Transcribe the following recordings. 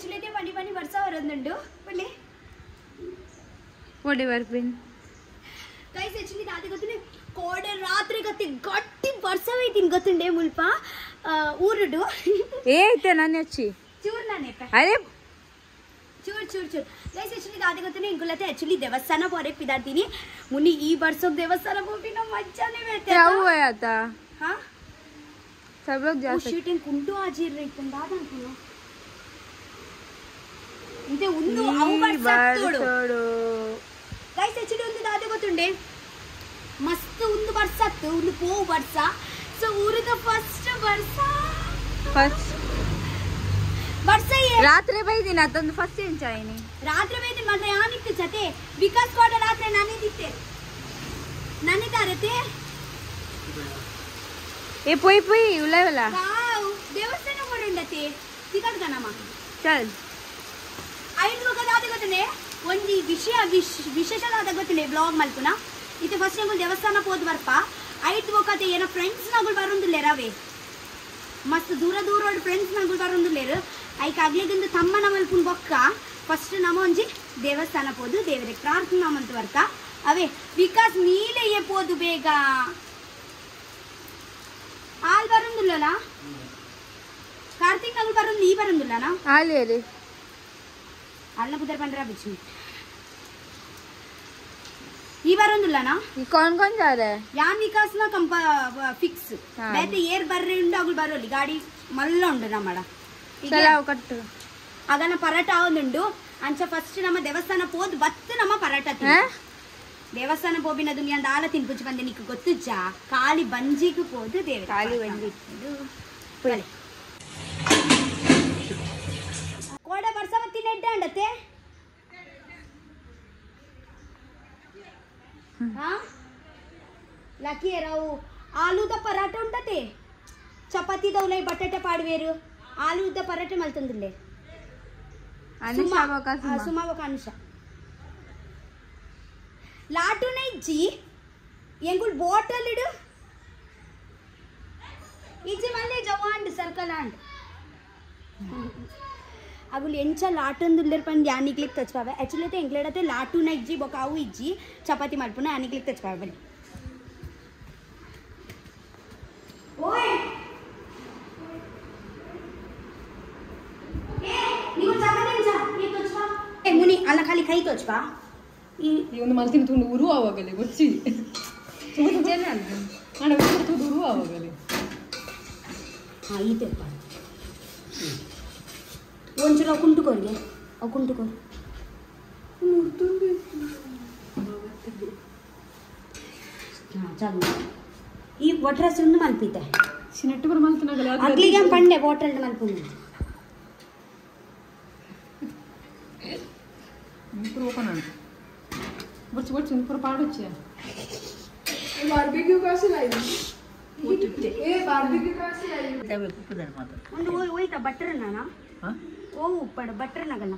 actually pani pani varsa varundu pulli what ever been guys actually daadi gottune kode ratri gatti gatti varsa vetin gottunde mulpa ఊరుడు ఏ అయితే నన్ను వచ్చి చూడు నానేప అరే चूर guys actually दादी को तो नहीं गुलाते एक्चुअली देवस्थान पोरे पिदार्थिनी मुनि ई वर्षों देवस्थान पोपिना मजा नहीं बेटे क्या हुआ था हां सब लोग जा सकते शूटिंग कुंटू आजीर रहितुं दादा अनुकुनो इंते उंदु अव वर्षत्तोडु गाइस एक्चुअली उंदु दादी गोतुंडे मस्त उंदु वर्षत्तु उंदु पो वर्ष सो ऊरिद फस्ट वर्ष रात्रे बೈದಿ ಅದೊಂದು ಫಸ್ಟ್ ಏನ್ ಚಾಯಿನಿ ರಾತ್ರಿ ಬೈದಿ ಮಾತ್ರ ಯಾನಿತ್ತು ಜತೆ ವಿಕಾಸ್ ಕೋಡ ರಾತ್ರಿ ನಾನಿದಿತ್ತೆ ನಾನಿದಾರತೆ ಏ ಪೋಯಿ ಉಳ್ಳವಲ್ಲ ವಾವ್ ದೇವಸ್ಥಾನ ಕೊಡುಂಡತೆ ಟಿಕೆಟ್ ಗಣಮ ಚಲ್ ಐದು ಗದಾದ ಗೊತ್ತನೆ ಒಂದಿ ವಿಶೇಷವಾದ ಗೊತ್ತನೆ ಬ್ಲಾಗ್ ಮಲ್ಪುನ ಇತ್ತೆ ಫಸ್ಟ್ ಟೈಮ್ ದೇವಸ್ಥಾನ ಹೋದ್ ಬರ್ಪ ಐದು ಹೋಗತೆ ಏನೋ ಫ್ರೆಂಡ್ಸ್ ನಗಳು ಬರುಂದಿಲ್ಲ ರವೆ ಮಸ್ತ್ ದೂರ ಫ್ರೆಂಡ್ಸ್ ನಗಳು ಬರುಂದಿಲ್ಲ ಐಕ್ ಆಗ್ಲಿಗಿಂದ ತಮ್ಮನ ಮಲ್ಪುನ್ ಬೊಕ್ಕ ಫಸ್ಟ್ ನಮ ಒಂಜಿ ದೇವಸ್ಥಾನ ಪೋದು ದೇವರಿಗೆ ಪ್ರಾರ್ಥನಾ ಮಂತ್ ವರ್ಕ ಅವೇ ವಿಕಾಸ್ ನೀಲೆಯೇ ಪೋದು ಬೇಗ ಆಲ್ ಬರುಂದಿಲ್ಲನ ಕಾರ್ತಿಕ್ ನಗಳು ಬರುಂದು ಈ ಬರುಂದಿಲ್ಲನ ಆಲಿ ಅಲ್ಲ ಬುದರ್ ಬಂದ್ರ ಬಿಚ್ಚಿ ಈ ಬರುಂದಿಲ್ಲನ ಈ कौन जा रहा है ಯಾನ್ ವಿಕಾಸ್ ನ ಕಂಪ ಫಿಕ್ಸ್ ಬೇತೆ ಏರ್ ಬರ್ರೆ ಉಂಡು ಅಗಳು ಬರೋಲಿ ಗಾಡಿ ಮಲ್ಲ ಉಂಡು ನಮ್ಮಡ ಕಟ್ಟು ಆಗನ ಪರಾಟ ಆವೊಂದುಂಡು ಅಂಚ ಫಸ್ಟ್ ನಮ್ಮ ದೇವಸ್ಥಾನ ಪೋದ್ ಬತ್ತು ನಮ್ಮ ಪರಾಟ ದೇವಸ್ಥಾನ ಪೋಬಿನ ದುನಿಯಾ ದಾಲ ತಿನ್ಪುಜಿ ಬಂದೆ ನಿಕ್ ಗೊತ್ತುಜ್ಜ ಕಾಲಿ ಬಂಜಿಗೂ ಪೋದು ದೇವ ಕಾಲಿ ಬಂಜಿ ಕೋಡ ವರ್ಷ ಬತ್ತಿನ ಎಡ್ಡ ಅಂಡತೆ ಲಕ್ಕಿ ರಾವು ಆಲೂದ ಪರಾಟ ಉಂಟತೆ ಚಪಾತಿ ದೌಲೈ ಬಟಾಟೆ ಪಾಡುವೇರು ಆಲೂದ ಪರಾಟೆ ಮಲ್ತಂದಿಲ್ಲೆ ಸುಮಾ ఒక అనుష లాటున ఇచ్చి ఎంగుల్ బాటిల్ ఇడు ఇచ్చి మళ్ళీ జవాండ్ సర్కల్ అండ్ ಅಗುಲ್ ಎಂಚ ಲಾಟೊಂದುಲ್ಲೆರ್ ಪಂದ್ ಯಾನಿಗ್ಲಿಕ್ ತಚ್ಪಾವೆ ಆಕ್ಚುಲಿ అయితే ಎಂಗ್ಲೆಡತೆ ಲಾಟುನ ಇಜ್ಜಿ ಬೊಕ ಅವು ಇಜ್ಜಿ ಚಪಾತಿ ಮಲ್ಪುನ ಯಾನಿಗ್ಲಿಕ್ ತಚ್ಪಾವೆ ಬನ್ನಿ ಓಯ್ ಮುನಿ ಅಲ್ಲ ಖಾಲಿ ಕೈ ತೋಚ್ಪಾ ಈ ಒಂದು ಮಲ್ತಿನ ತುಂಡು ಉರು ಆವಾಗಲೇ ಗೊಚ್ಚಿ ಅಣ್ಣ ತುಂಡು ಉರು ಆವಾಗಲೇ ಹಾಂ ಈ ತೆಪ್ಪ ಒಂಚೂರು ಅವು ಕುಂಟುಕೋರಿಗೆ ಅವು ಕುಂಟುಕೋರು ಹಾಂ ಚಾಲು ಈ ಒಟ್ರಸಿ ಒಂದು ಮಲ್ಪಿದ್ದೆ ಚಿನ್ನಟ್ಟು ಬರ ಮಲ್ತನಾಗಲ್ಲ ಅಗ್ಲಿಗೆ ಪಂಡೆ ಬಾಟಲ್ ಮಲ್ಪುಂಡು ఇప్పుడు ఓపెన్ అండి వచ్చి ఇప్పుడు పాడొచ్చా బార్బిక్యూ కాసి లైవ్ ఏ బార్బిక్యూ కాసి లైవ్ ತವೆ ಕುಪ್ಪುದನ ಮಾತ್ರ ಒಂದು ಹೋಯ್ತಾ ಬಟ್ರ್ ನಾನಾ ಹಾ ಓ ಉಪ್ಪಡ ಬಟ್ರ್ ನಗಲ್ಲ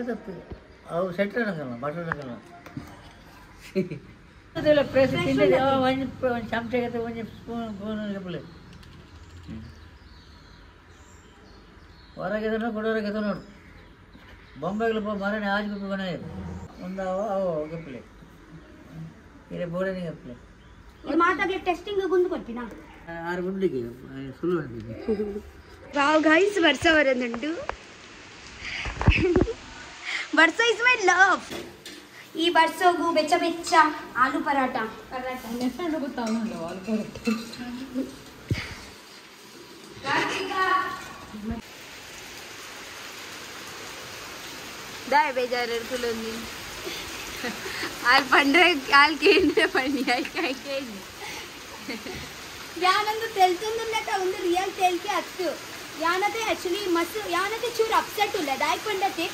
ಅದಕ್ಕೆ ಅವು ಸೆಟ್ರ್ ನಗಲ್ಲ ಬಟರ್ ನಗಲ್ಲ ಅದೆಲ್ಲ ಪ್ರೆಸ್ ತಿಂದೆ ಒಂದು ಚಮಚ ಒಂದು ಸ್ಪೂನ್ ಗಪ್ಪಲೆ ಹೊರಗೆ ಕೊಡೋರಿಗೆ ನೋಡು ಬೊಂಬೆಗಳು ಮರನೇ ಆಜು ಬನ ಒಂದು ಅವು ಗಪ್ಪಲೆ ಇರೇ ಬೋಡನೆ ಗಪ್ಪಲೆ ಈ ಮಾತಾಗ್ಲಿ ಟೆಸ್ಟಿಂಗ್ ಗುಂದು ಕೊಡ್ತೀನಾ 6 ಗುಂಡಿಗೆ ಸುಳ್ಳು ಅಂತಿದ್ದೆ ವಾವ್ ಗೈಸ್ ವರ್ಷ ಬರೋದುಂಟು ವರ್ಷ ಇಸ್ ಮೈ ಲವ್ ಈ ವರ್ಷಗೂ ಬೆಚ್ಚ ಬೆಚ್ಚ ಆಲೂ ಪರಾಟ ನೆಫ್ರೆಂಡ್ ಗೊತ್ತಾವನಲ್ಲ ಆಲೂ ಪರಾಟ दाय बेजार कुलुंदी आल पंडे आल केंद्र पन्नी आई काय केंद्र ಯಾನಂದು ತೆಲ್ತುಂದುಲ್ಲಟ ಒಂದು ರಿಯಲ್ ತೆಲ್ಕೆ ಅತ್ತು ಯಾನತೆ ಆಕ್ಚುಲಿ ಮಸ್ ಯಾನತೆ ಚೂರು ಅಪ್ಸೆಟ್ ಉಲ್ಲ ದಾಯಕ್ ಪಂಡತೆ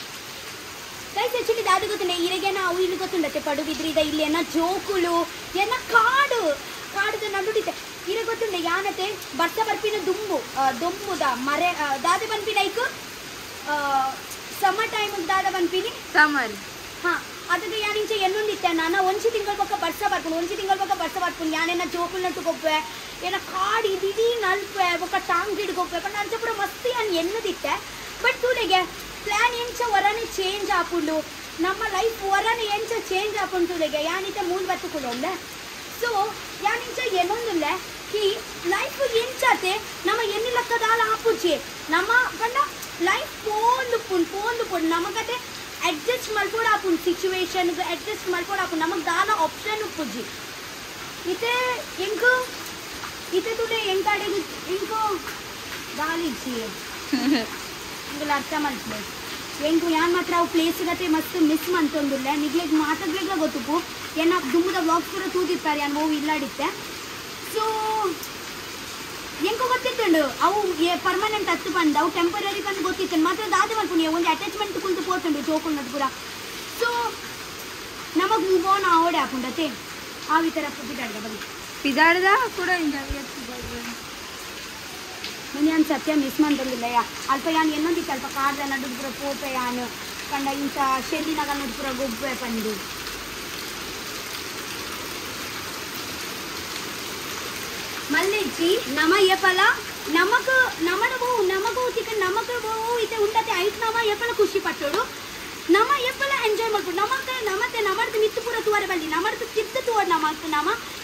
ಗೈಸ್ ಆಕ್ಚುಲಿ ದಾದು ಗೊತ್ತುಂಡೆ ಇರೆಗೆನ ಅವು ಇಲ್ಲಿ ಗೊತ್ತುಂಡತೆ ಪಡುಬಿದ್ರಿದ ಇಲ್ಲಿ ಏನ ಜೋಕುಳು ಏನ ಕಾಡುದ ನಡುಡಿತೆ ಇರೆ ಗೊತ್ತುಂಡೆ ಯಾನತೆ ಬರ್ಸ ಬರ್ಪಿನ ದೊಂಬುದ ಮರೆ ದಾದ ಬನ್ಪಿನ ಐಕ್ ಸಮ್ಮರ್ ಟೈಮ್ ದಾದ ಬನ್ಪಿನಿ समर ಹಾಂ ಅದಕ್ಕೆ ಯಾನಿಂಚೆ ಎನ್ನೊಂದಿತ್ತೆ ನಾನು ಒಂಚಿ ತಿಂಗಳ ಪಕ್ಕ ಬರ್ಸ ಬರ್ಪುನು ಯಾನೇನ ಜೋಕುಲ್ನಟ್ಟು ಗೊಪ್ಪೆ ಏನ ಕಾಡಿ ದಿಢೀ ನಲ್ಪೆ ఒక ಟಾಂಗ್ ಗಿಡ್ಗೊಪ್ಪೆ ಪಂಡ ಅಂಚ ಪೂರ ಮಸ್ತ್ ಯಾನ್ ಎನ್ನದಿತ್ತೆ ಬಟ್ ತೂಲೆಗೆ ಪ್ಲಾನ್ ಎಂಚ ವರನೆ ಚೇಂಜ್ ಆಪುಂಡು ನಮ್ಮ ಲೈಫ್ ವರನೆ ಎಂಚ ಚೇಂಜ್ ಆಪುಂಟುಲೆಗೆ ಯಾನಿತ ಮೂಲ್ ಬತ್ತುಕುಡೊಂದೆ ಸೊ ಯಾನಿಂಚ ಏನೊಂದುಲ್ಲೆ ಈ ಲೈಫ್ ಎಂಚತೆ ನಮ್ಮ ಎన్ని ಲಕ್ಕದಾಲ ಆಪುಜಿ ನಮ್ಮ ಕಂಡ ಲೈಫ್ ಪೋಂದು ಪುಂಡು ನಮಗತೆ ಅಡ್ಜಸ್ಟ್ ಮಲ್ಪೋಡ ಆಪುಂಡು ಸಿಚುವೇಶನ್ ಅಡ್ಜಸ್ಟ್ ಮಲ್ಪೋಡ ಆಪುಂಡು ನಮಗ್ ದಾಲ ಆಪ್ಷನ್ ಉಪ್ಪುಜಿ ಇತೆ ಎಂಕು ಇತೆ ತುಡೆ ಎಂಕಾಡೆಗು ಎಂಕು ದಾಲಿಜ್ಜಿ ಇಂಗಲ ಅರ್ಥ ಮಲ್ಸ್ಬೇಕು ಎಂಕು ಯಾನ್ ಮಾತ್ರ ಅವು ಪ್ಲೇಸ್ ಗತೆ ಮಸ್ತ್ ಮಿಸ್ ಮಂತೊಂದುಲ್ಲೆ ನಿಗ್ಲೆಗ್ ಮಾತಾಡ್ಲೆಗ್ಲ ಗೊತ್ತುಪ್ಪು ಏನ ದುಮ್ಮದ ವ್ಲಾಗ್ಸ್ ಕೂಡ ತೂದಿರ್ತಾರೆ ಯಾನ್ ಮೂವಿ ಇಲ್ಲಾಡಿತ್ತೆ ಸೊ ಎಂಕು ಗೊತ್ತಿತ್ತುಂಡು ಅವು ಪರ್ಮನೆಂಟ್ ಹತ್ತು ಬಂದು ಅವು ಟೆಂಪರರಿ ಬಂದು ಗೊತ್ತಿತ್ತು ಮಾತ್ರ ದಾದ ಮಲ್ಪುನಿ ಒಂದು ಅಟ್ಯಾಚ್ಮೆಂಟ್ ಕುಂತು ಪೋತುಂಡು ಜೋಕುಲ್ನದು ಪೂರ ಸೊ ನಮಗ್ ಮೂವ್ ಆನ್ ಆವಡೆ ಹಾಕೊಂಡತೆ ಆ ಈ ಥರ ಬಿದ್ದಾಡ್ದ ಬನ್ನಿ ಪಿದಾಡ್ದ ಕೂಡ ಮುನಿಯಾನ್ ಸತ್ಯ ಮಿಸ್ ಮಂತಂದಿಲ್ಲ ಅಲ್ಪ ಯಾನ್ ಇನ್ನೊಂದಿತ್ತು ಅಲ್ಪ ಕಾಡ್ದ ನಡು ಪೂರ ಪೋಪೆ ಯಾನ್ ಕಂಡ ಇಂಥ ಶೆಲ್ಲಿನಾಗ ನಡು ಪೂರ ಗೊಬ್ಬೆ ಬಂದು ಮಲ್ಲೆಜ್ಜಿ ನಮ ಏಪಲ ನಮಗೂ ತಿಕ್ಕ ನಮಗೂ ಇತ್ತೆ ಉಂಟತೆ ಐಟ್ ನಮ ಏಪಲ ಖುಷಿ ಪಟ್ಟೋಡು ನಮ ಏಪಲ ಎಂಜಾಯ್ ಮಾಡ್ಬೋದು ನಮತ್ತೆ ನಮರ್ದು ಮಿತ್ತು ಪೂರ ತುವರೆ ಬಲ್ಲಿ ನಮರ್ದು ತಿದ್ದು ತುವರ್ ನಮ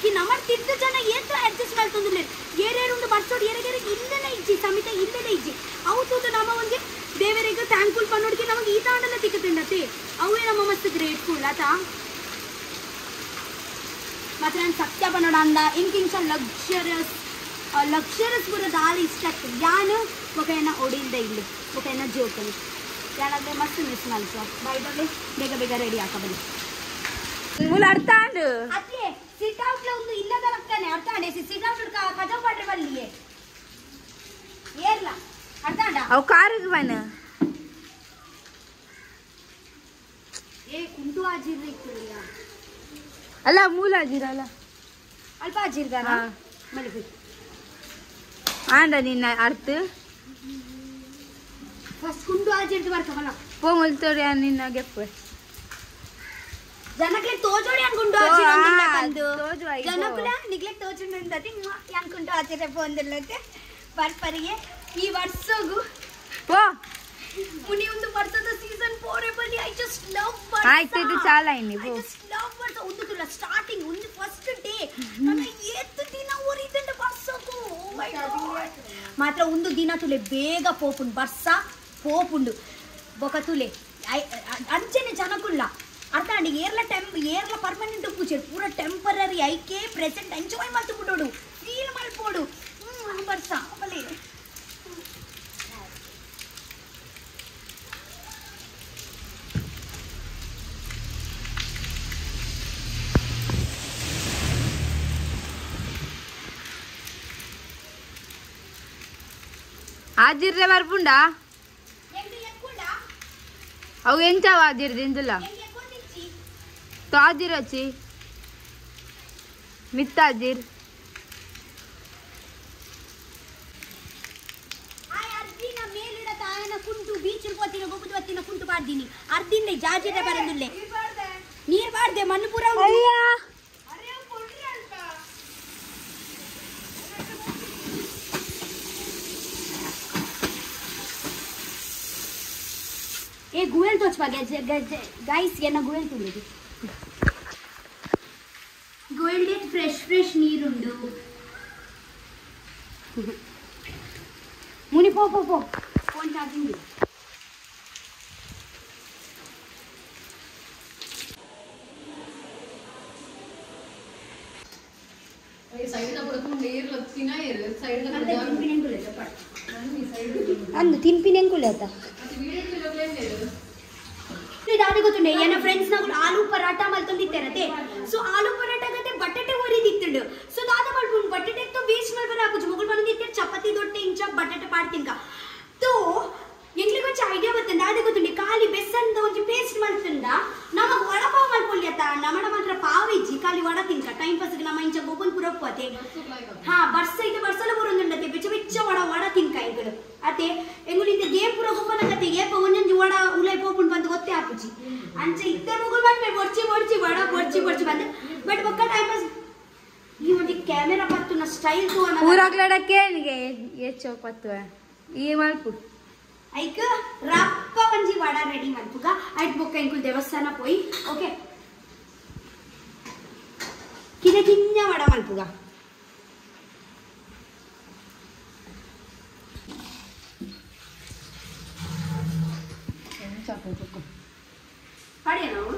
ಈ ನಮರ್ ತಿದ್ದು ಜನ ಏತು ಅಡ್ಜಸ್ಟ್ ಮಾಡ್ತಂದಿಲ್ಲ ಏರೇರುಂಡು ಬರ್ಸೋಡು ಏರೆಗೆರೆ ಇಲ್ಲೇ ಇಜ್ಜಿ ಸಮಿತ ಇಲ್ಲೇ ಇಜ್ಜಿ ಅವು ತೂತು ನಮ ಒಂಜಿ ದೇವರಿಗೆ ಥ್ಯಾಂಕ್ಫುಲ್ ಪನ್ನೋಡಿಗೆ ನಮಗೆ ಈ ತಾಂಡಲ್ಲ ತಿಕ್ಕತಿಂಡತಿ ಅವೇ ನಮ್ಮ ಮಸ್ತ್ ಗ್ರೇಟ್ಫುಲ್ ಆತಾ ಮಾತ್ರ ನಾನು ಸತ್ಯ ಪನ್ನೋಡ ಅಂದ ಇಂಕಿಂಚ ಲಕ್ಷರಸ್ ಪೂರ ದಾಳಿ ಇಷ್ಟ ಆಗ್ತದೆ ಯಾನು ఒక ಒಡಿಲ್ದೆ ಇಲ್ಲಿ ఒక ಜೋಕಲಿ ಯಾನಾದ್ರೆ ಮಸ್ತ್ ಮಿಸ್ ಮಲ್ಸ ಬೈದಲ್ಲಿ ಬೇಗ ರೆಡಿ ಹಾಕಬಲ್ಲಿ ಮೂಲ ಅರ್ಥ ಅಂಡು ಅತ್ತೆ ಸಿಟ್ ಔಟ್ ಒಂದು ಇಲ್ಲದ ಲಕ್ಕನೆ ಅರ್ಥ ಅಂಡೆ ಸಿಟ್ ಔಟ್ ಕಜ ಪಾಡ್ರೆ ಬಲ್ಲಿಯೇ ಏರ್ಲ ಅರ್ಥ ಅಂಡ ಅವು ಕಾರಿಗೆ ಬನ ಏ ಕುಂಟು ಆಜಿರ್ಲಿ ಕುಳಿಯ ಅಲ್ಲ ಮೂಲ ಅಜಿರಲ್ಲ ಅಲ್ಪ ಆಜಿರ್ದಾನ ಮಲ್ಪಿ ಆಂಡ ನಿನ್ನ ಅರ್ಥ ಫಸ್ಟ್ ಕುಂಟು ಆಜಿರ್ದು ಬರ್ಕಮಲ್ಲ ಪೋ ಮುಲ್ತೋಡಿ ನಿನ್ನ ಗೆಪ್ಪ ಜನಕ್ಲೆ ತೋಜೋಡಿ ಅನ್ಕೊಂಡು ಜನಕ್ಲೆ ನಿಗ್ಲೆ ತೋಜೋಡಿ ಅಂತತಿ ಅನ್ಕೊಂಡು ಆಚೆ ಬಂದಿಲ್ಲತ್ತೆ ಬರ್ಪರಿಗೆ ಈ ವರ್ಷಗೂ ಓ ಮುನಿ ಒಂದು ವರ್ಷದ ಸೀಸನ್ 4 ಬಲ್ಲಿ ಐ ಜಸ್ಟ್ ಲವ್ ವರ್ಷ ಆಯ್ತು ಇದು ಚಾಲ ಇನ್ನಿ ಐ ಜಸ್ಟ್ ಲವ್ ವರ್ಷ ಒಂದು ತುಲ ಸ್ಟಾರ್ಟಿಂಗ್ ಒಂದು ಫಸ್ಟ್ ಡೇ ನನ್ನ ಏತ್ತು ದಿನ ಊರಿದಂಡ ವರ್ಷಗೂ ಓ ಮೈ ಗಾಡ್ ಮಾತ್ರ ಒಂದು ದಿನ ತುಲೆ ಬೇಗ ಪೋಪುಂಡು ವರ್ಷ ಪೋಪುಂಡು ಬೊಕ ತುಲೆ ಅಂಚೆನೆ ಜನಕುಲ್ಲ ಅರ್ಥ ಅಂಡಿ ಏರ್ಲ ಪರ್ಮನೆಂಟ್ ಪೂಜೆ ಪೂರ ಟೆಂಪರರಿ ಐಕೆ ಪ್ರೆಸೆಂಟ್ ಎಂಜಾಯ್ ಮಾಡ್ತು ಬಿಡೋಡು ಫೀಲ್ ಮಾಡ್ಬೋಡು ವರ್ಷ ಬಲೆ ಆಜಿರ್ರೆ ಬರ್ಪುಂಡಾ ಅವು ಎಂಚಾವ ಆಜಿರ್ದು ಇಂದುಲ್ಲ तो आजिर अच्छी मित्त आजिर ಕುಂಟು ಬೀಚ್ ಹೋಗ್ತೀನಿ ಗೊಬ್ಬದು ಹೊತ್ತಿನ ಕುಂಟು ಬಾಡ್ದೀನಿ ಅರ್ಧಿಂಡೆ ಜಾಜಿರ ಬರಂದಿಲ್ಲೆ ನೀರ್ ಬಾಡ್ದೆ ಮಣ್ಣು ಪೂರ ए गुएल तो गाइस ये ना गुएल तो लेगी गुएल डे फ्रेश नीर उंडु मुनि पो फोन चार्जिंग दे ये साइड ना पड़ता नीर लगती ना ये साइड ना अंदर तिनपिनें को लेता पड़ अंदर तिनपिनें को लेता ದಾರಿ ಗೊತ್ತುಂಡೆ ಏನ ಫ್ರೆಂಡ್ಸ್ ನಾವು ಆಲೂ ಪರಾಟ ಮಲ್ತೊಂದಿತ್ತೇನತೆ ಸೊ ಆಲೂ ಪರಾಟ ಗತೆ ಬಟಾಟೆ ಒರಿದಿತ್ತುಂಡು ಸೊ ದಾದ ಮಾಡ್ಕೊಂಡು ಬಟಾಟೆ तो ವೇಸ್ಟ್ ಮಾಡ್ಬಾರ ಹಾಕುಜು ಮಗಳು ಬಂದಿತ್ತೆ ಚಪಾತಿ ದೊಟ್ಟೆ ಇಂಚ ಬಟಾಟೆ ಪಾಡ್ತಿಂಕ तो ಎಂಗ್ಲಿಗೆ ಒಂಚ ಐಡಿಯಾ ಬರ್ತಂಡ ದಾದ ಗೊತ್ತುಂಡೆ ಖಾಲಿ ಬೆಸಂದ ಒಂಚ ಪೇಸ್ಟ್ ಮಲ್ತಂಡ ನಮಗ್ ವಡಪಾವ್ ಮಲ್ಕೊಳ್ಯತ ನಮಡ ಮಾತ್ರ ಪಾವಿಜ್ಜಿ ಖಾಲಿ ವಡ ತಿನ್ಕ ಟೈಮ್ ಪಾಸ್ ಗೆ ನಮ್ಮ ಇಂಚ ಗೋಪನ್ ಪುರಪ್ಪತೆ ಹಾ ಬರ್ಸ ಇದು ಬರ್ಸಲ ಬರುಂದುಂಡತೆ ಬೆಚ್ಚ ವಡ ತಿನ್ಕ ಇಂಕಡು ಅತೆ ಎಂಗುಲಿಂದ ದೇಪುರ ಗೋಪನ ಕತೆ ಏಪ ಒಂಜೊಂಜಿ ವಡ ಉಲೈ ಪೋಪುಂಡು ಬಂದು ಗೊತ್ತೇ ಆಪುಜಿ ಅಂಚ ಇತ್ತೆ ಮುಗುಲ್ ಬಂದ್ಮೆ ಬೊಡ್ಚಿ ವಡ ಬೊಡ್ಚಿ ಬಂದು ಬಟ್ ಬೊಕ್ಕ ಟೈಮ್ ಪಾಸ್ ಈ ಒಂದು ಕ್ಯಾಮೆರಾ ಪತ್ತು ನ ಸ್ಟೈಲ್ ತೋ ಅನ ಊರಾಗ್ಲಡಕ್ಕೆ ನಿಗೆ ಏ ಚೌಕ್ ಪತ್ತು ಈ ಮಲ್ಪು ಐಕ ರಪ್ಪ ಒಂಜಿ ವಡ ರೆಡಿ ಮಲ್ಪುಗ ಐಟ್ ಬೊಕ್ಕ ಎಂಕುಲ್ ದೇವಸ್ಥಾನ ಪೋಯಿ ಓಕೆ ಕಿನ್ನ ವಡ ಮಲ್ಪುಗ ಪಡೆಯ ನಾವು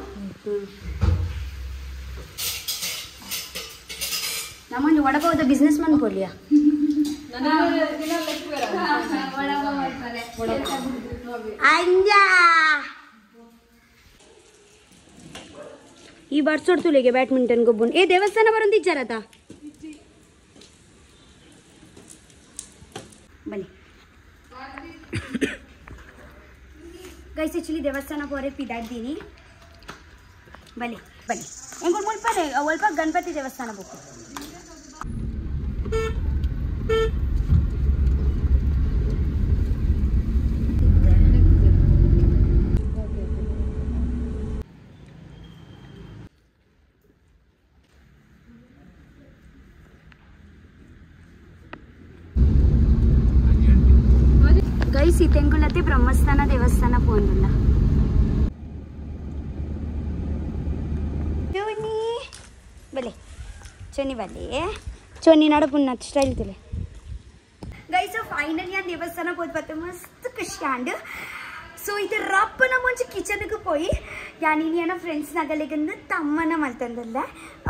ನಮ್ಮೊಂದು ವಡಪಾವದ ಬಿಸ್ನೆಸ್ ಮನ್ ಕೊಡ್ಲಿಯಾ ಈ ಬರ್ಸೋಡ್ ತುಳಿಗೆ ಬ್ಯಾಡ್ಮಿಂಟನ್ ಗೊಬ್ಬು ಏ ದೇವಸ್ಥಾನ ಬರೋದು ಇಚ್ಚಾರತ ಬನ್ನಿ ಗೈಸ್ ಆಕ್ಚುಲಿ ದೇವಸ್ಥಾನ ಪೋರೆ ಪಿದಾಡ್ದೀನಿ ಬನ್ನಿ ಬನ್ನಿ ಎಂಗೊಂಡು ಮುಲ್ಪನೆ ಸ್ವಲ್ಪ ಗಣಪತಿ ದೇವಸ್ಥಾನ ಬೇಕು ಗೈಸ್ ಈ ತೆಂಗುಲತ್ತೆ ಬ್ರಹ್ಮಸ್ಥಾನ ದೇವಸ್ಥಾನ ಪೋಂದುಲ್ಲ ಬಲೆ ಚೊನ್ನಿ ಬಲೆ ಚೊನ್ನಿ ನಡಪುನ್ನ ಸ್ಟೈಲ್ ತುಲೆ ಗೈಸ್ ಫೈನಲಿ ಆ ದೇವಸ್ಥಾನ ಪೋದ್ ಬತ್ತೆ ಮಸ್ತ್ ಖುಷಿ ಆಂಡ್ ಸೊ ಇದು ರಪ್ಪನ ಮುಂಚೆ ಕಿಚನ್ಗೆ ಪೋಯಿ ಯಾನಿನಿ ಏನೋ ಫ್ರೆಂಡ್ಸ್ ನಗಲಿಗಂದು ತಮ್ಮನ ಮಲ್ತಂದಲ್ಲ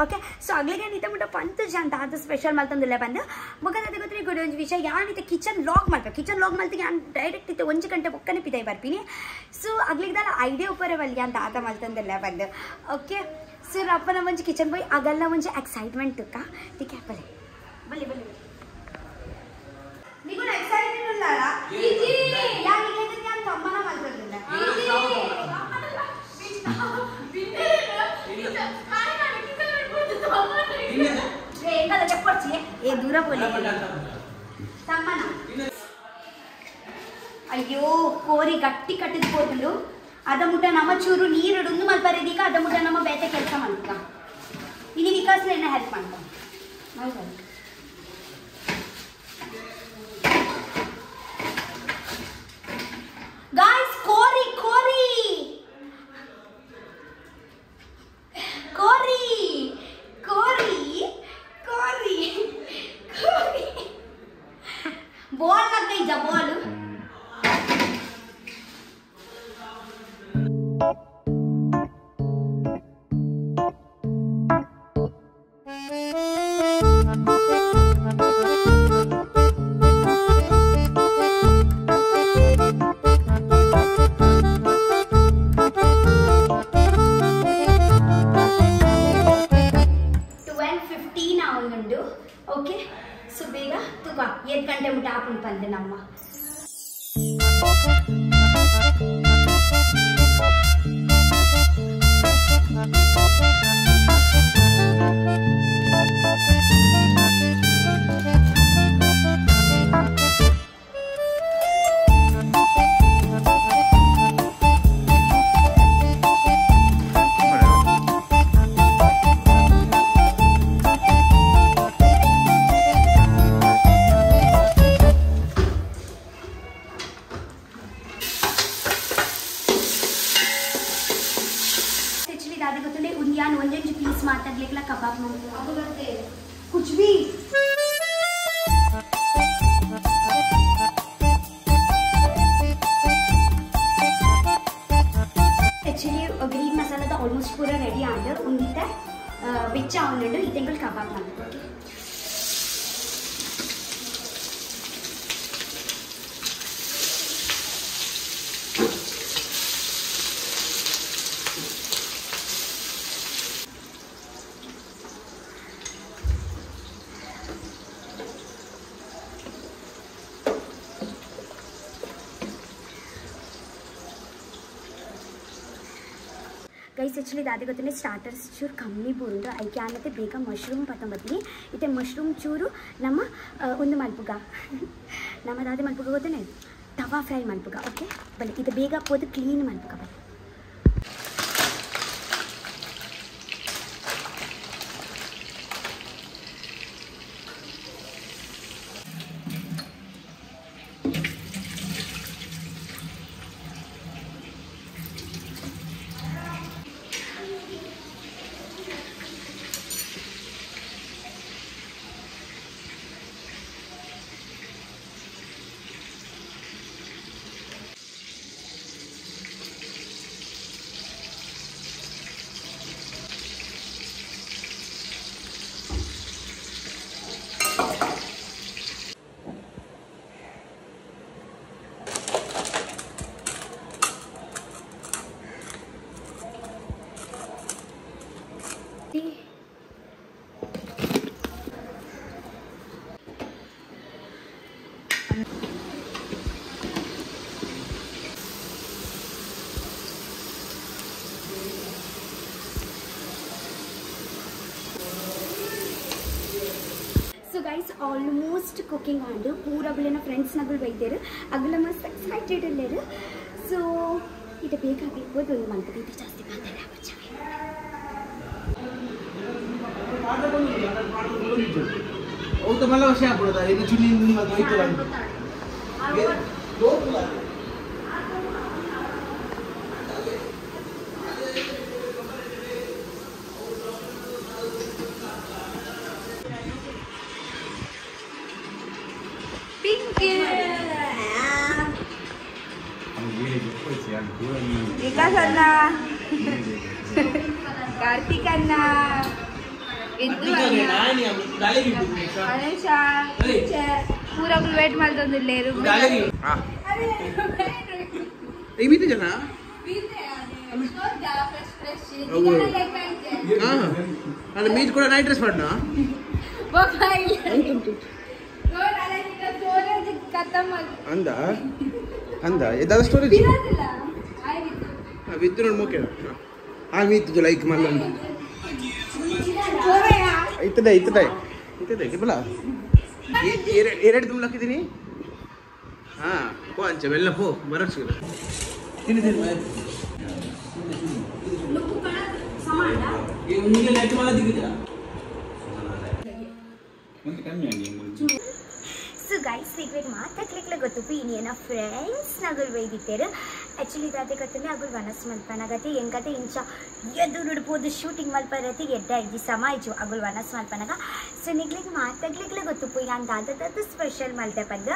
ಓಕೆ ಸೊ ಆಗ್ಲಿಗೆ ನಿತ ಮುಟ್ಟ ಪಂತು ಜಂತ ಅದು ಸ್ಪೆಷಲ್ ಮಲ್ತಂದಿಲ್ಲ ಬಂದು ಮುಖದ ಗೊತ್ತಿರಿ ಗುಡಿ ಒಂದು ವಿಷಯ ಯಾನಿತ ಕಿಚನ್ ಲಾಗ್ ಮಲ್ತಿಗೆ ನಾನು ಡೈರೆಕ್ಟ್ ಇತ್ತು 1 ಗಂಟೆ ಬೊಕ್ಕನೆ ಪಿದಾಯಿ ಬರ್ತೀನಿ ಸೊ ಆಗ್ಲಿಗ್ದಲ್ಲ ಐಡಿಯಾ ಉಪರ ಬಲ್ಲಿ ಅಂತ ಆತ ಮಲ್ತಂದಿಲ್ಲ ಬಂದು ಓಕೆ ಸೊ ರಪ್ಪನ ಮುಂಚೆ ಕಿಚನ್ ಪೋಯಿ ಆಗಲ್ಲ ಮುಂಚೆ ಎಕ್ಸೈಟ್ಮೆಂಟ್ ತುಕ್ಕ ಟಿಕೆ ಬಲೆ ಬಲೆ ಬಲೆ ನೀವು ಎಕ್ಸೈಟ್ಮೆಂಟ್ ಉಳ್ಳಾರ ಯಾನಿಗೆ ನಾನು ತಮ್ಮನ ಮಲ್ತಂದಿಲ್ಲ ದೂರ ತಮ್ಮನ ಅಯ್ಯೋ ಕೋರಿ ಗಟ್ಟಿ ಕಟ್ಟಿದ್ ಹೋದಲು ಅದ ಮುಟ್ಟ ನಮ್ಮ ಚೂರು ನೀರು ಮಲ್ಪರಿದೀಗ ಅದ ಮುಟ್ಟ ನಮ್ಮ ಬೇತೆ ಕೆಲಸ ಮಾಡ್ಕ ಇನ್ನು ವಿಕಾಸನ ಹೆಲ್ಪ್ ಮಾಡ್ಕ ಗಾಯ್ಸ್ ಕೋರಿ ಕೋರಿ ಕೋರಿ ಕೋರಿ ಕೋರಿ ಕೋರಿ ಬಾಲ್ ಲಗೈಜ ಬಾಲ್ ಓಕೆ ಸೊ ಬೇಗ ತುಕ 7 ಗಂಟೆ ಮುಟ್ಟ ಹಾಕೊಂಡು ಬಂದೆ ನಮ್ಮ पीस माताग्लिकला कबाब ಮಾಡ್ತಾರೆ कुछ भी एक्चुअली ग्रीन मसाला दा ऑलमोस्ट पूरा रेडी आंदर उंदिते बिच्चा उन्नंडु इदेंगल कबाब ಮಾಡ್ತಾರೆ ಗೈಸ್ ಆಕ್ಚುಲಿ ದಾದಿ ಗೊತ್ತೇ ಸ್ಟಾರ್ಟರ್ಸ್ ಚೂರು ಕಮ್ಮಿ ಬೂರುಂಡು ಐಕೆ ಆನತ್ತೆ ಬೇಗ ಮಶ್ರೂಮ್ ಪತ್ತಂಬತ್ತೀನಿ ಇತ್ತೆ ಮಶ್ರೂಮ್ ಚೂರು ನಮ್ಮ ಒಂದು ಮಲ್ಪುಗ ನಮ್ಮ ದಾದಿ ಮಲ್ಪುಗ ಗೊತ್ತೇ ತವಾ ಫ್ರೈ ಮಲ್ಪುಗ ಓಕೆ ಬನ್ನಿ ಇದು ಬೇಗ ಪೋದು ಕ್ಲೀನ್ ಮಲ್ಪುಗ ಬನ್ನಿ ಆಲ್ಮೋಸ್ಟ್ ಕುಕಿಂಗ್ ಆಂಡು ಪೂರಗುಲಿನ ಫ್ರೆಂಡ್ಸ್ ನಗಳು ಬೈದೇರು ಅಗಲ ಮಸ್ತ್ ಎಕ್ಸೈಟೆಡ್ ಅಲ್ಲೇರು ಸೊ ಇದು ಬೇಕಾಗಿರ್ಬೋದು ಒಂದು ಮಂತ್ ಇದು ಜಾಸ್ತಿ विकास अण्ण कार्तिक अण्ण इद्दु गणेश पूरा वेट ಮಾಡ್ತಂದಿಲ್ಲೇರು ಏಮಿದೆ ಜನ ಅಲ್ಲ ಮೀಟ್ ಕೂಡ ನೈಟ್ ಡ್ರೆಸ್ ಮಾಡ್ನಾ ಅಂದ ಅಂದ ಎದಾದ ಸ್ಟೋರೇಜ್ ವಿತ್ತು ನೋಡಿ ಮುಖ್ಯ ಆ ಮೀತು ಲೈಕ್ ಮಲ್ಲ ಇತ್ತದೆ ಇತ್ತದೆ ಇತ್ತದೆ ಬಲ ಎರಡು ತುಂಬ ಹಾಕಿದ್ದೀನಿ ಹಾಂ ಪೋ ಅಂಚ ಬೆಲ್ಲ ಪೋ ಬರೋಕ್ ಸಿಗಲ್ಲ ತಿನ್ನಿ ಲೈಟ್ ಮಲ್ಲ ದಿಗಿದ ಸೊ ಗೈಸ್ ಸೀಕ್ರೆಟ್ ಮಾತಾಡ್ಲಿಕ್ಕೆ ಗೊತ್ತು ಇನ್ನೇನ ಫ್ರೆಂಡ್ಸ್ ನಗಲ್ ಬೈದಿತ್ತೇರು ಆ್ಯಕ್ಚುಲಿ ಇದಾದೆ ಗೊತ್ತಂದ್ರೆ ಅಗಳು ವನಸ್ ಮಲ್ಪನಾಗತ್ತೆ ಹೆಂಗತ್ತೆ ಇಂಚ ಎದ್ದು ನುಡ್ಬೋದು ಶೂಟಿಂಗ್ ಮಲ್ಪರತ್ತೆ ಎಡ್ಡ ಇದ್ದಿ ಸಮ ಇಚ್ಚು ಅಗಳು ವನಸ್ ಮಲ್ಪನಾಗ ಸೊ ನಿಗ್ಲಿಗೆ ಮಾತಾಡ್ಲಿಕ್ಕೆ ಗೊತ್ತು ಯಾನ್ ದಾದದ್ದು ಸ್ಪೆಷಲ್ ಮಲ್ತೆ ಪಂದ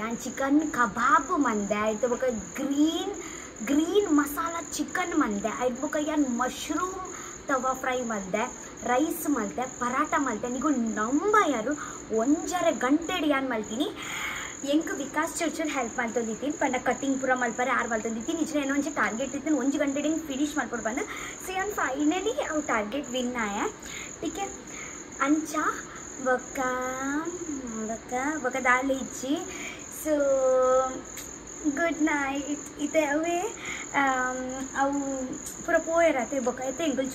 ಯಾನ್ ಚಿಕನ್ ಕಬಾಬ್ ಮಂದೆ ಆಯ್ತು ಬೊಕ ಗ್ರೀನ್ ಮಸಾಲ ಚಿಕನ್ ಮಂದೆ ಆಯ್ತು ಬೊಕ ಯಾನ್ ಮಶ್ರೂಮ್ ತವಾ ಫ್ರೈ ಮಲ್ದೆ ರೈಸ್ ಮಲ್ತೆ ಪರಾಟ ಮಲ್ತೆ ನೀವು ನಂಬ ಯಾರು ಒಂಜರೆ ಗಂಟೆ ಯಾನ್ ಮಲ್ತೀನಿ ಎಂಕ್ ವಿಕಾಸ್ ಚೂರು ಹೆಲ್ಪ್ ಮಾಡ್ತಂದಿತ್ತೀನಿ ಪಂಡ ಕಟ್ಟಿಂಗ್ ಪೂರ ಮಲ್ಪರೆ ಯಾರು ಮಲ್ತಂದಿತ್ತೀನಿ ನಿಜ ಏನೋ ಒಂಚೆ ಟಾರ್ಗೆಟ್ ಇತ್ತು ಒಂಜು ಗಂಟೆ ಫಿನಿಶ್ ಮಾಡ್ಕೊಂಡು ಬಂದು ಸೊ ಯಾನ್ ಫೈನಲಿ ಅವು ಟಾರ್ಗೆಟ್ ವಿನ್ ಆಯ ಟೀಕೆ ಅಂಚ ಬೊಕ್ಕ ದಾಳಿ ಇಚ್ಚಿ ಸೊ ಗುಡ್ ನೈಟ್ ಇತ್ತೆ ಅವೇ ಅವು ಪೂರ ಪೋಯರತ್ತೆ ಬೊಕ್ಕ ಐತೆ ಎಂಕಲ್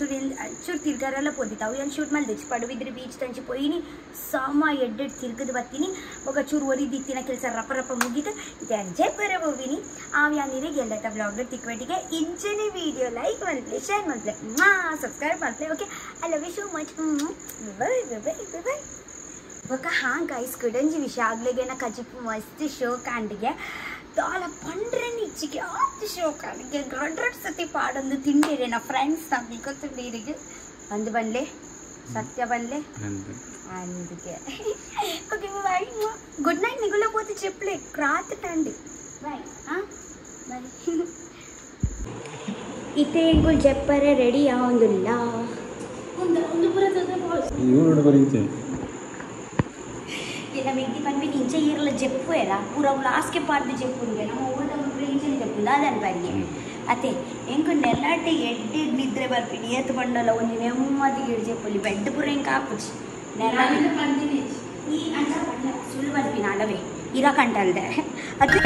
ಚೂರು ತಿರ್ಗಾರೆಲ್ಲ ಪೋದಿತ್ತು ಅವು ಏನು ಶೂಟ್ ಮಾಡಿದೆ ಪಡುವಿದ್ರೆ ಬೀಚ್ ತಂಚಿ ಪೋಯಿನಿ ಸಮ ಎಡ್ಡೆಡ್ ತಿರ್ಗದು ಬರ್ತೀನಿ ಬೊಕ್ಕ ಚೂರು ಒರಿದಿತ್ತಿನ ಕೆಲಸ ರಪ ರಪ ಮುಗೀತು ಇದು ಎಂಜಾಯ್ ಬರ ಹೋಗಿನಿ ಅವು ಯಾನಿರಿಗೆ ಎಲ್ಲ ಬ್ಲಾಗ್ಲ ತಿಕ್ವೆಟಿಗೆ ಇಂಚನೆ ವಿಡಿಯೋ ಲೈಕ್ ಮಾಡ್ಲೆ ಶೇರ್ ಮಾಡ್ಲೆ ಸಬ್ಸ್ಕ್ರೈಬ್ ಮಾಡ್ಲೆ okay I love you so much bye bye bye bye ಬೊಕ್ಕ ಹಾಂ ಗೈಸ್ ಕುಡಂಜಿ ವಿಷಯ ಆಗ್ಲೇನ ಕಜಿಪು ಮಸ್ತ್ ಶೋ ಕಾಂಡಿಗೆ ತಾಳ ಪಂಡ್ರೆನ್ ಇಚ್ಚಿಗೆ ಆತು ಶೋ ಕಾಂಡಿಗೆ 100 ಸತಿ ಪಾಡೊಂದು ತಿಂಡಿರೆ ನಾ ಫ್ರೆಂಡ್ಸ್ ನಮಗೆ ಗೊತ್ತಿರಿಗೆ ಒಂದು ಬಂದ್ಲೆ ಸತ್ಯ ಬಂದ್ಲೆ అందుకే ఓకే బై గుడ్ నైట్ నిగుల పోతే చెప్పలే రాత్రి టండి బై బై ఇతే ఇంకొల్ చెప్పరే రెడీ ఆవుందుల్లా ಒಂದು ಪುರ ಇವರು ಬರೀತೆ ఇలా వ్యక్తి పని ఇంచ ఇయర్లో చెప్పురా పూర లాస్ట్కే పార్టీ చెప్పుండే ನಮ್ಮ ಊರದ ಇಂಚೆ చెప్పుందా దాని పని ಅತ್ತೆ ಎಂಕು ನೆಲ್ಲಾಟೆ ಎಡ್ಡೆ ನಿದ್ರೆ ಬರ್ತೀನಿ ಏತ್ ಬಂಡಲ್ಲ ಒಂದು ನೆಮ್ಮದಿಗೆ చెప్పలి ಬೆಡ್ ಪುರ ಎಂಕ ಹಾಕುಚಿ ಈ ಅಂಚ ಸುಳ್ಳು ಬರ್ತೀನಿ ಅಡವೆ ಇರಕಂಟಲ್ದೆ ಅದು